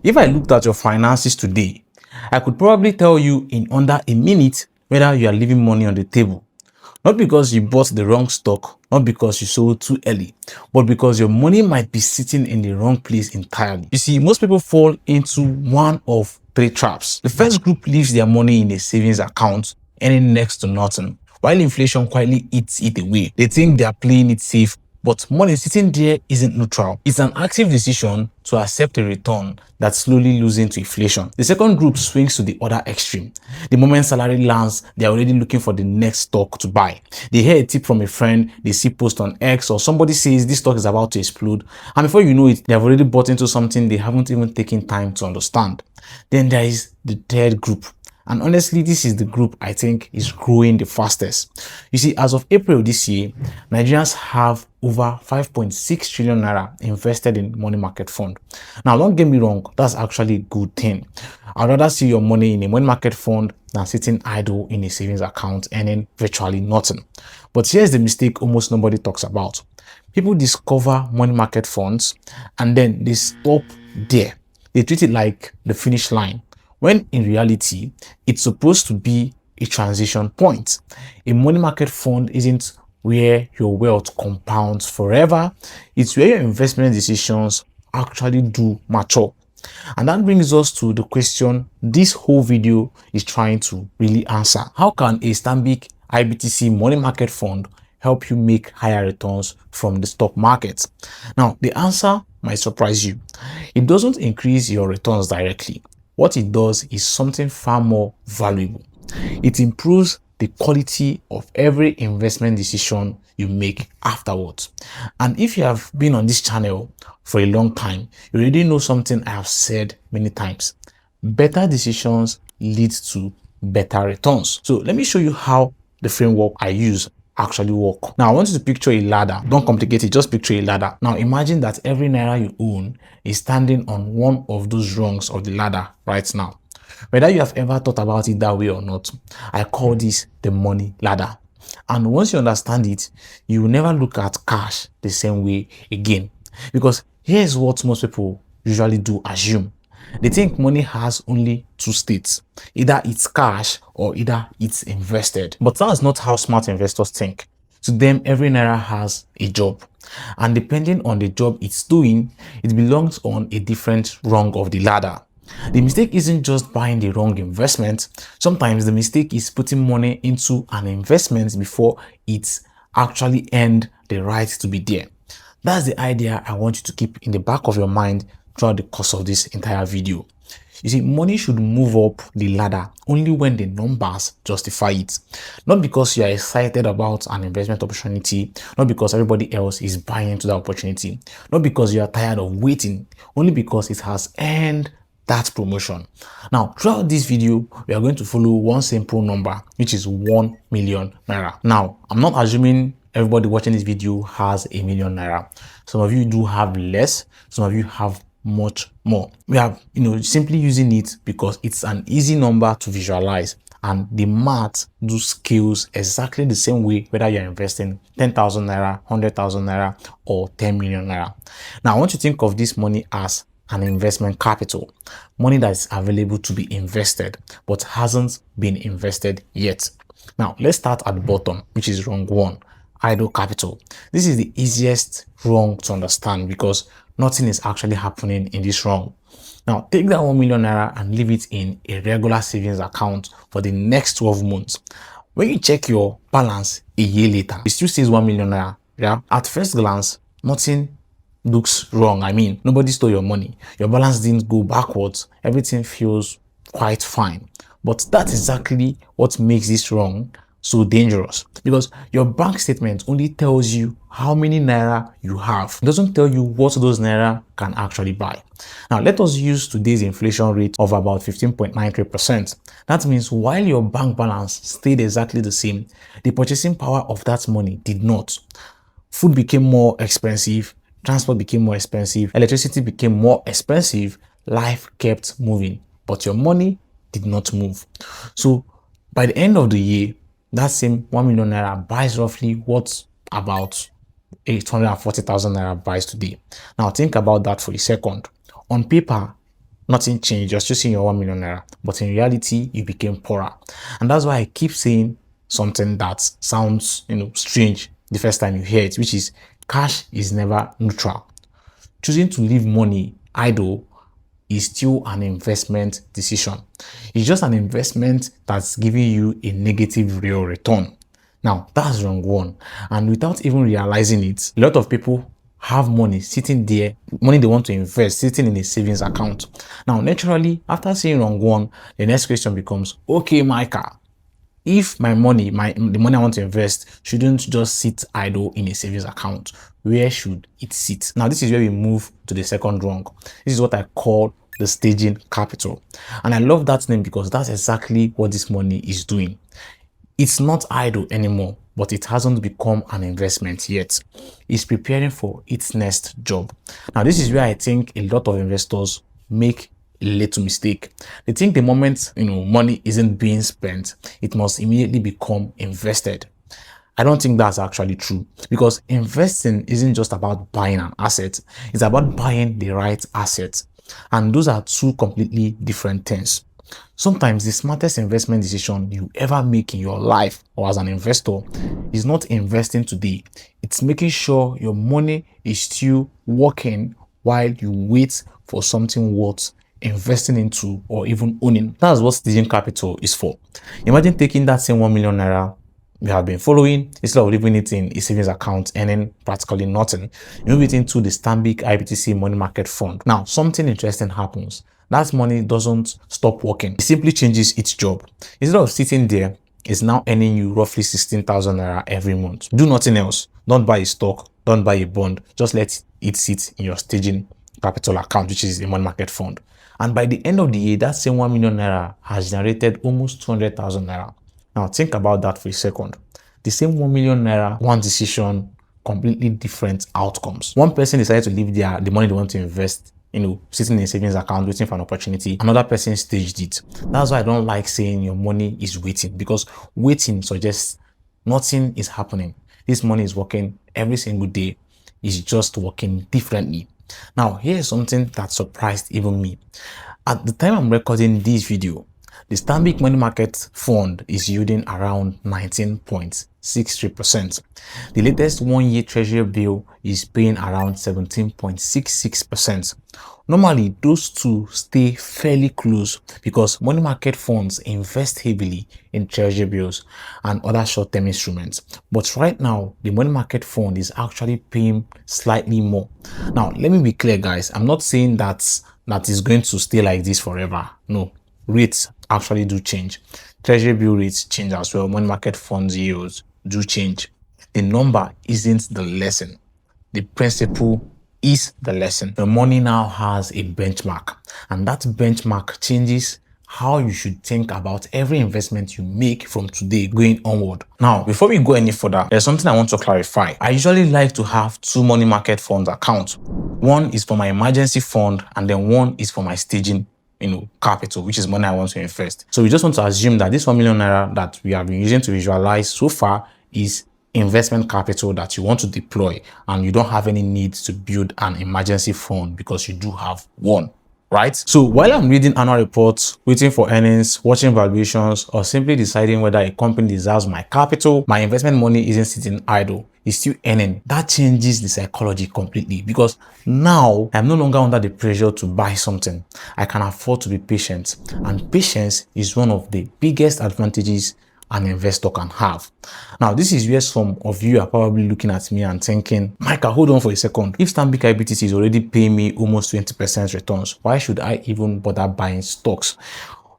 If I looked at your finances today, I could probably tell you in under a minute whether you are leaving money on the table. Not because you bought the wrong stock, not because you sold too early, but because your money might be sitting in the wrong place entirely. You see, most people fall into one of three traps. The first group leaves their money in a savings account, earning next to nothing, while inflation quietly eats it away. They think they are playing it safe, but money sitting there isn't neutral. It's an active decision to accept a return that's slowly losing to inflation. The second group swings to the other extreme. The moment salary lands, they're already looking for the next stock to buy. They hear a tip from a friend, they see post on X, or somebody says this stock is about to explode, and before you know it, they have already bought into something they haven't even taken time to understand. Then there is the third group. And honestly, this is the group I think is growing the fastest. You see, as of April this year, Nigerians have over 5.6 trillion naira invested in money market fund. Now, don't get me wrong, that's actually a good thing. I'd rather see your money in a money market fund than sitting idle in a savings account earning virtually nothing. But here's the mistake almost nobody talks about. People discover money market funds and then they stop there. They treat it like the finish line, when in reality, it's supposed to be a transition point. A money market fund isn't where your wealth compounds forever. It's where your investment decisions actually do mature. And that brings us to the question this whole video is trying to really answer. How can a Stanbic IBTC money market fund help you make higher returns from the stock market? Now, the answer might surprise you. It doesn't increase your returns directly. What it does is something far more valuable. It improves the quality of every investment decision you make afterwards. And if you have been on this channel for a long time, you already know something I have said many times. Better decisions lead to better returns. So let me show you how the framework I use actually work. Now, I want you to picture a ladder. Don't complicate it, just picture a ladder. Now, imagine that every naira you own is standing on one of those rungs of the ladder right now. Whether you have ever thought about it that way or not, I call this the money ladder. And once you understand it, you will never look at cash the same way again. Because here's what most people usually do assume. They think money has only two states. Either it's cash or either it's invested. But that's not how smart investors think. To them, every naira has a job. And depending on the job it's doing, it belongs on a different rung of the ladder. The mistake isn't just buying the wrong investment. Sometimes the mistake is putting money into an investment before it's actually earned the right to be there. That's the idea I want you to keep in the back of your mind throughout the course of this entire video. You see, money should move up the ladder only when the numbers justify it. Not because you are excited about an investment opportunity, not because everybody else is buying into that opportunity, not because you are tired of waiting, only because it has earned that promotion. Now, throughout this video, we are going to follow one simple number, which is 1 million naira. Now, I'm not assuming everybody watching this video has a million naira. Some of you do have less, some of you have much more. We are, simply using it because it's an easy number to visualize, and the math do scales exactly the same way whether you're investing 10,000 naira, 100,000 naira, or 10 million naira. Now, I want you to think of this money as an investment capital, money that is available to be invested but hasn't been invested yet. Now, let's start at the bottom, which is rung 1, idle capital. This is the easiest rung to understand because nothing is actually happening in this rung. Now, take that 1 million naira and leave it in a regular savings account for the next 12 months. When you check your balance a year later, it still says 1 million naira. Yeah? At first glance, nothing looks wrong. I mean, nobody stole your money. Your balance didn't go backwards. Everything feels quite fine. But that's exactly what makes this wrong so dangerous, because your bank statement only tells you how many naira you have. It doesn't tell you what those naira can actually buy. Now, let us use today's inflation rate of about 15.93%. That means while your bank balance stayed exactly the same, the purchasing power of that money did not. Food became more expensive, transport became more expensive, electricity became more expensive, life kept moving, but your money did not move. So by the end of the year, that same 1 million naira buys roughly what about 840,000 naira buys today. Now think about that for a second. On paper, nothing changed. You're still seeing your 1 million naira, but in reality, you became poorer. And that's why I keep saying something that sounds, strange the first time you hear it, which is cash is never neutral. Choosing to leave money idle is still an investment decision. It's just an investment that's giving you a negative real return. Now, that's wrong one. And without even realizing it, a lot of people have money sitting there, money they want to invest, sitting in a savings account. Now, naturally, after saying wrong one, the next question becomes, okay, Micah, if my money, the money I want to invest shouldn't just sit idle in a savings account, where should it sit? Now, this is where we move to the second wrong. This is what I call the staging capital. And I love that name because that's exactly what this money is doing. It's not idle anymore, but it hasn't become an investment yet. It's preparing for its next job. Now, this is where I think a lot of investors make a little mistake. They think the moment money isn't being spent, it must immediately become invested. I don't think that's actually true, because investing isn't just about buying an asset, it's about buying the right asset. And those are two completely different things. Sometimes the smartest investment decision you ever make in your life or as an investor is not investing today. It's making sure your money is still working while you wait for something worth investing into or even owning. That's what staging capital is for. Imagine taking that same 1 million naira you have been following, instead of leaving it in a savings account earning practically nothing, you move it into the Stanbic IBTC money market fund. Now, something interesting happens. That money doesn't stop working. It simply changes its job. Instead of sitting there, it's now earning you roughly 16,000 naira every month. Do nothing else. Don't buy a stock. Don't buy a bond. Just let it sit in your staging capital account, which is a money market fund. And by the end of the year, that same 1 million naira has generated almost 200,000 naira. Now, think about that for a second. The same 1 million naira, one decision, completely different outcomes. One person decided to leave the money they want to invest, sitting in a savings account, waiting for an opportunity. Another person staged it. That's why I don't like saying your money is waiting, because waiting suggests nothing is happening. This money is working every single day. It's just working differently. Now, here's something that surprised even me. At the time I'm recording this video, the Stanbic Money Market Fund is yielding around 19.63%. The latest one-year treasury bill is paying around 17.66%. Normally, those two stay fairly close because money market funds invest heavily in treasury bills and other short-term instruments. But right now, the money market fund is actually paying slightly more. Now, let me be clear, guys. I'm not saying that is going to stay like this forever. No. Rates actually do change. Treasury bill rates change as well. Money market funds yields do change. The number isn't the lesson. The principle is the lesson. The money now has a benchmark, and that benchmark changes how you should think about every investment you make from today going onward. Now, before we go any further, there's something I want to clarify. I usually like to have two money market funds accounts. One is for my emergency fund, and then one is for my staging capital, which is money I want to invest. So we just want to assume that this 1 million naira that we have been using to visualize so far is investment capital that you want to deploy, and you don't have any need to build an emergency fund because you do have one, right? So while I'm reading annual reports, waiting for earnings, watching valuations, or simply deciding whether a company deserves my capital, my investment money isn't sitting idle. It's still earning. That changes the psychology completely, because now I'm no longer under the pressure to buy something. I can afford to be patient, and patience is one of the biggest advantages an investor can have. Now, this is where some of you are probably looking at me and thinking, Micah, hold on for a second. If Stanbic IBTC is already paying me almost 20% returns, why should I even bother buying stocks?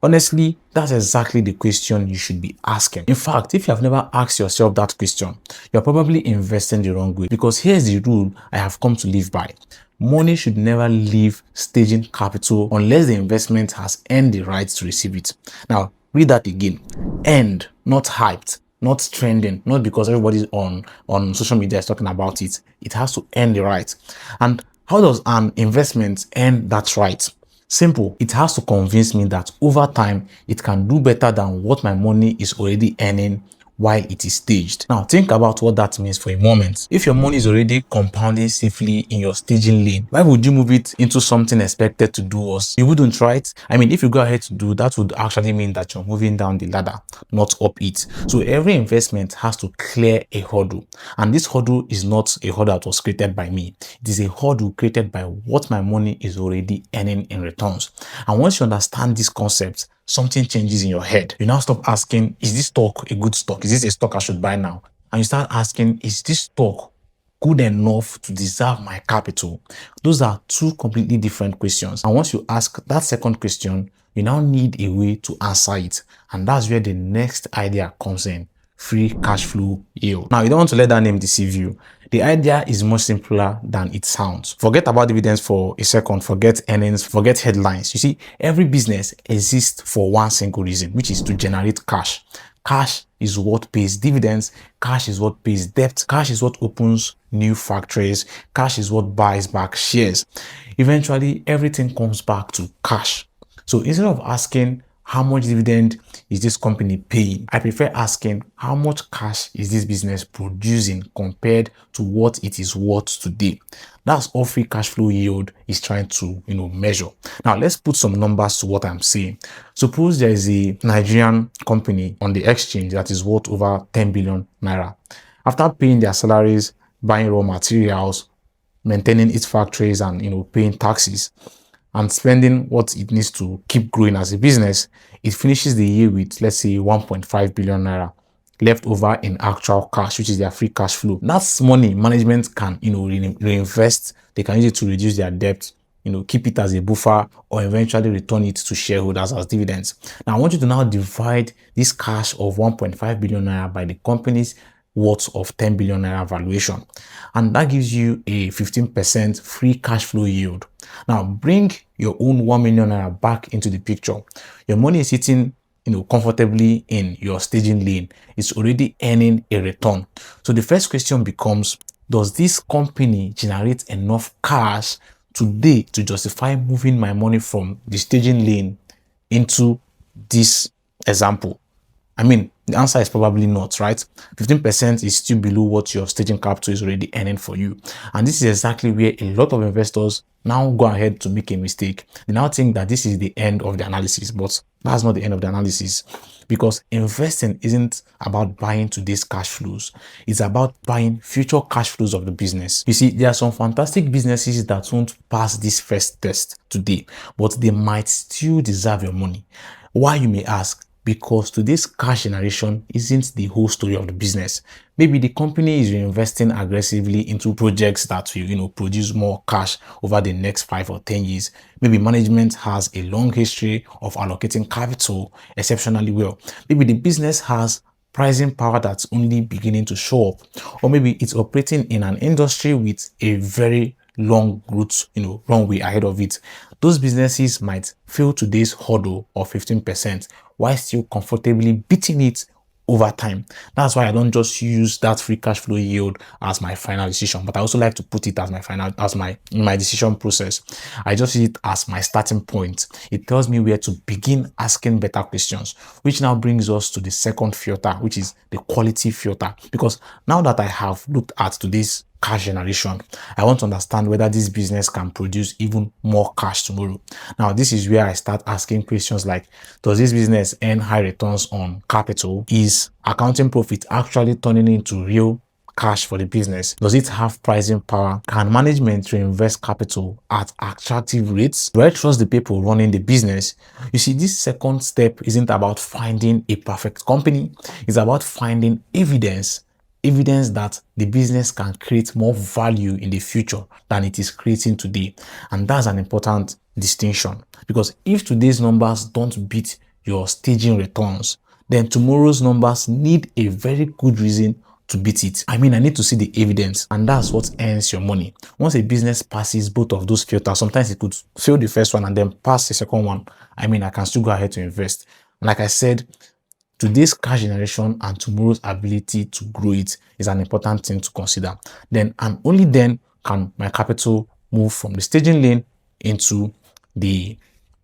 Honestly, that's exactly the question you should be asking. In fact, if you have never asked yourself that question, you're probably investing the wrong way, because here's the rule I have come to live by. Money should never leave staging capital unless the investment has earned the right to receive it. Now, read that again. Earned, not hyped, not trending, not because everybody on social media is talking about it. It has to earn the right. And how does an investment earn that right? Simple. It has to convince me that over time, it can do better than what my money is already earning while it is staged. Now, think about what that means for a moment. If your money is already compounding safely in your staging lane, why would you move it into something expected to do worse? You wouldn't, right? I mean, if you go ahead to do that, would actually mean that you're moving down the ladder, not up it. So every investment has to clear a hurdle, and this hurdle is not a hurdle that was created by me. It is a hurdle created by what my money is already earning in returns. And once you understand this concept, something changes in your head. You now stop asking, is this stock a good stock? Is this a stock I should buy now? And you start asking, is this stock good enough to deserve my capital? Those are two completely different questions. And once you ask that second question, you now need a way to answer it. And that's where the next idea comes in: free cash flow yield. Now, you don't want to let that name deceive you. The idea is much simpler than it sounds. Forget about dividends for a second, forget earnings, forget headlines. You see, every business exists for one single reason, which is to generate cash. Cash is what pays dividends. Cash is what pays debt. Cash is what opens new factories. Cash is what buys back shares. Eventually, everything comes back to cash. So instead of asking, how much dividend is this company paying, I prefer asking, how much cash is this business producing compared to what it is worth today? That's all free cash flow yield is trying to, measure. Now, let's put some numbers to what I'm saying. Suppose there is a Nigerian company on the exchange that is worth over 10 billion naira. After paying their salaries, buying raw materials, maintaining its factories, and paying taxes, and spending what it needs to keep growing as a business, it finishes the year with, let's say, 1.5 billion naira left over in actual cash, which is their free cash flow. That's money management can, reinvest. They can use it to reduce their debt, keep it as a buffer, or eventually return it to shareholders as dividends. Now, I want you to now divide this cash of 1.5 billion naira by the company's worth of 10 billion naira valuation, and that gives you a 15% free cash flow yield. Now, bring your own 1 million naira back into the picture. Your money is sitting comfortably in your staging lane. It's already earning a return. So the first question becomes, does this company generate enough cash today to justify moving my money from the staging lane into this example? I mean, the answer is probably not, right? 15% is still below what your staging capital is already earning for you. And this is exactly where a lot of investors now go ahead to make a mistake. They now think that this is the end of the analysis, but that's not the end of the analysis, because investing isn't about buying today's cash flows. It's about buying future cash flows of the business. You see, there are some fantastic businesses that won't pass this first test today, but they might still deserve your money. Why, you may ask? Because today's cash generation isn't the whole story of the business. Maybe the company is reinvesting aggressively into projects that will, produce more cash over the next 5 or 10 years. Maybe management has a long history of allocating capital exceptionally well. Maybe the business has pricing power that's only beginning to show up. Or maybe it's operating in an industry with a very long route, runway ahead of it. Those businesses might fail today's hurdle of 15% while still comfortably beating it over time. That's why I don't just use that free cash flow yield as my final decision, but I also like to put it as my decision process. I just use it as my starting point. It tells me where to begin asking better questions, which now brings us to the second filter, which is the quality filter. Because now that I have looked at today's cash generation, I want to understand whether this business can produce even more cash tomorrow. Now, this is where I start asking questions like, does this business earn high returns on capital? Is accounting profit actually turning into real cash for the business? Does it have pricing power? Can management reinvest capital at attractive rates? Do I trust the people running the business? You see, this second step isn't about finding a perfect company. It's about finding evidence that the business can create more value in the future than it is creating today. And that's an important distinction, because if today's numbers don't beat your staging returns, then tomorrow's numbers need a very good reason to beat it. I mean, I need to see the evidence, and that's what earns your money. Once a business passes both of those filters, sometimes it could fail the first one and then pass the second one, I mean, I can still go ahead to invest. And like I said, today's cash generation and tomorrow's ability to grow it is an important thing to consider. Then and only then can my capital move from the staging lane into the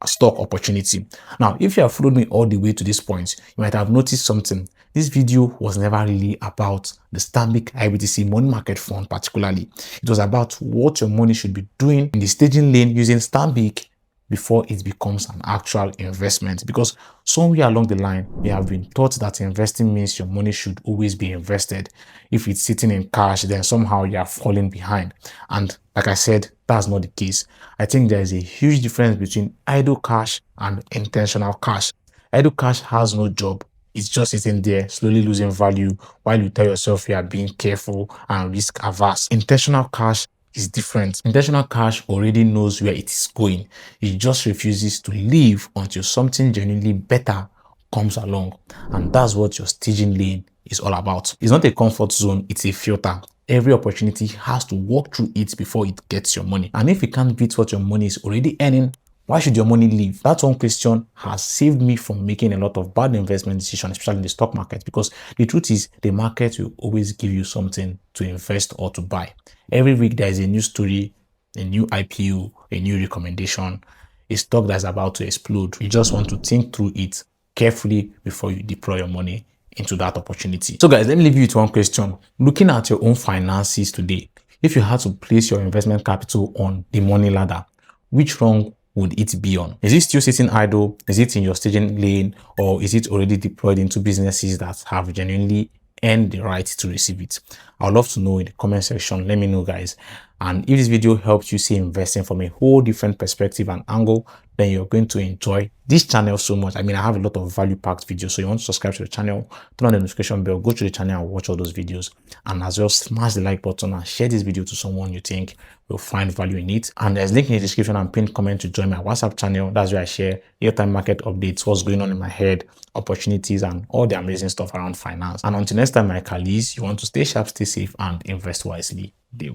stock opportunity. Now, if you have followed me all the way to this point, you might have noticed something. this video was never really about the Stanbic IBTC money market fund particularly. It was about what your money should be doing in the staging lane using Stanbic before it becomes an actual investment, because somewhere along the line we have been taught that investing means your money should always be invested. If it's sitting in cash, then somehow you are falling behind, and like I said, that's not the case. I think there is a huge difference between idle cash and intentional cash. Idle cash has no job. It's just sitting there slowly losing value while you tell yourself you are being careful and risk averse. Intentional cash is different. Intentional cash already knows where it is going. It just refuses to leave until something genuinely better comes along. And that's what your staging lane is all about. It's not a comfort zone, it's a filter. Every opportunity has to walk through it before it gets your money. And if it can't beat what your money is already earning, why should your money leave? That one question has saved me from making a lot of bad investment decisions, especially in the stock market, because the truth is the market will always give you something to invest or to buy. Every week there is a new story, a new IPO, a new recommendation, a stock that's about to explode. You just want to think through it carefully before you deploy your money into that opportunity. So guys, let me leave you with one question. Looking at your own finances today, if you had to place your investment capital on the money ladder, which rung would it be on? Is it still sitting idle? Is it in your staging lane? Or is it already deployed into businesses that have genuinely earned the right to receive it? I would love to know in the comment section. Let me know, guys. And if this video helped you see investing from a whole different perspective and angle, then you're going to enjoy this channel so much. I mean, I have a lot of value-packed videos. So you want to subscribe to the channel, turn on the notification bell, go to the channel and watch all those videos. And as well, smash the like button and share this video to someone you think will find value in it. And there's a link in the description and pinned comment to join my WhatsApp channel. That's where I share real-time market updates, what's going on in my head, opportunities, and all the amazing stuff around finance. And until next time, my colleagues, you want to stay sharp, stay safe, and invest wisely. Day one.